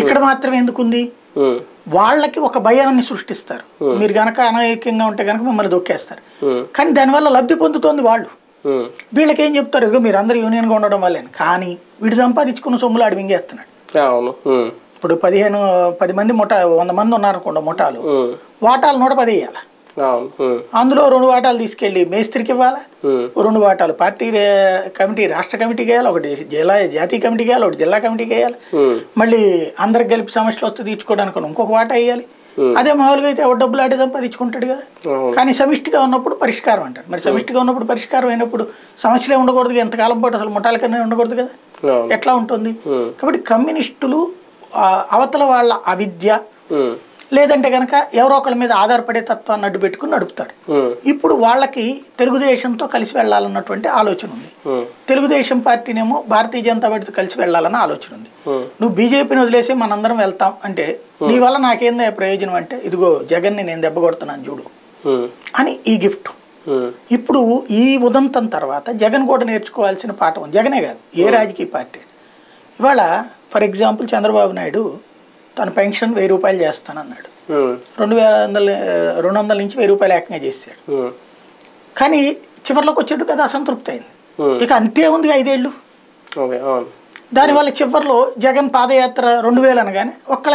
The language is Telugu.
ఇక్కడ మాత్రం ఎందుకుంది? వాళ్ళకి ఒక భయాన్ని సృష్టిస్తారు. మీరు గనక అనైక్యంగా ఉంటే గనక మిమ్మల్ని దొక్కేస్తారు. కానీ దానివల్ల లబ్ధి పొందుతోంది వాళ్ళు. వీళ్ళకి ఏం చెప్తారు? ఇదిగో మీరు అందరూ యూనియన్గా ఉండడం వల్లే. కానీ వీడు సంపాదించుకున్న సొమ్ములు ఆడు మింగేస్తున్నాడు. ఇప్పుడు 10 మంది ముఠా 100 మంది ఉన్నారనుకోండి ముఠాలు, వాటాలు 110 వేయాలి. అందులో 2 వాటాలు తీసుకెళ్ళి మేస్త్రికి ఇవ్వాలి, 2 వాటాలు పార్టీ కమిటీ రాష్ట్ర కమిటీకి వేయాలి, ఒకటి జాతీయ కమిటీకి వేయాలి, ఒకటి జిల్లా కమిటీకి వేయాలి, మళ్ళీ అందరికి కలిపి సమస్యలు వస్తే తీర్చుకోవడానికి ఇంకొక వాటా వేయాలి. అదే మామూలుగా అయితే ఎవరు డబ్బులు ఆడే సంపాదించుకుంటాడు కదా. కానీ సమిష్టిగా ఉన్నప్పుడు పరిష్కారం అంటారు. మరి సమిష్టిగా ఉన్నప్పుడు పరిష్కారం అయినప్పుడు సమస్యలే ఉండకూడదు. ఎంతకాలం పాటు అసలు ముఠాల కన్నా ఉండకూడదు కదా. ఎట్లా ఉంటుంది? కాబట్టి కమ్యూనిస్టులు అవతల వాళ్ళ అవిద్య లేదంటే కనుక ఎవరో ఒకళ్ళ మీద ఆధారపడే తత్వాన్ని అడ్డు పెట్టుకుని నడుపుతారు. ఇప్పుడు వాళ్ళకి తెలుగుదేశంతో కలిసి వెళ్ళాలన్నటువంటి ఆలోచన ఉంది. తెలుగుదేశం పార్టీనేమో భారతీయ జనతా పార్టీతో కలిసి వెళ్ళాలన్న ఆలోచన ఉంది. నువ్వు బీజేపీని వదిలేసి మనందరం వెళ్తాం అంటే నీ వల్ల నాకేందా ప్రయోజనం అంటే, ఇదిగో జగన్ని నేను దెబ్బ కొడుతున్నాను చూడు అని ఈ గిఫ్ట్. ఇప్పుడు ఈ ఉదంతం తర్వాత జగన్ కూడా నేర్చుకోవాల్సిన పాఠం, జగనే కాదు ఏ రాజకీయ పార్టీ. ఇవాళ ఫర్ ఎగ్జాంపుల్ చంద్రబాబు నాయుడు తన పెన్షన్ 1000 రూపాయలు చేస్తానన్నాడు. 200 నుంచి 1000 రూపాయలు ఏకంగా చేశాడు. కానీ చివరిలోకి వచ్చేట్టు కదా అసంతృప్తి అయింది. ఇక అంతే ఉంది 5 ఏళ్ళు. దానివల్ల చివరిలో జగన్ పాదయాత్ర 2000 అనగానే ఒక్క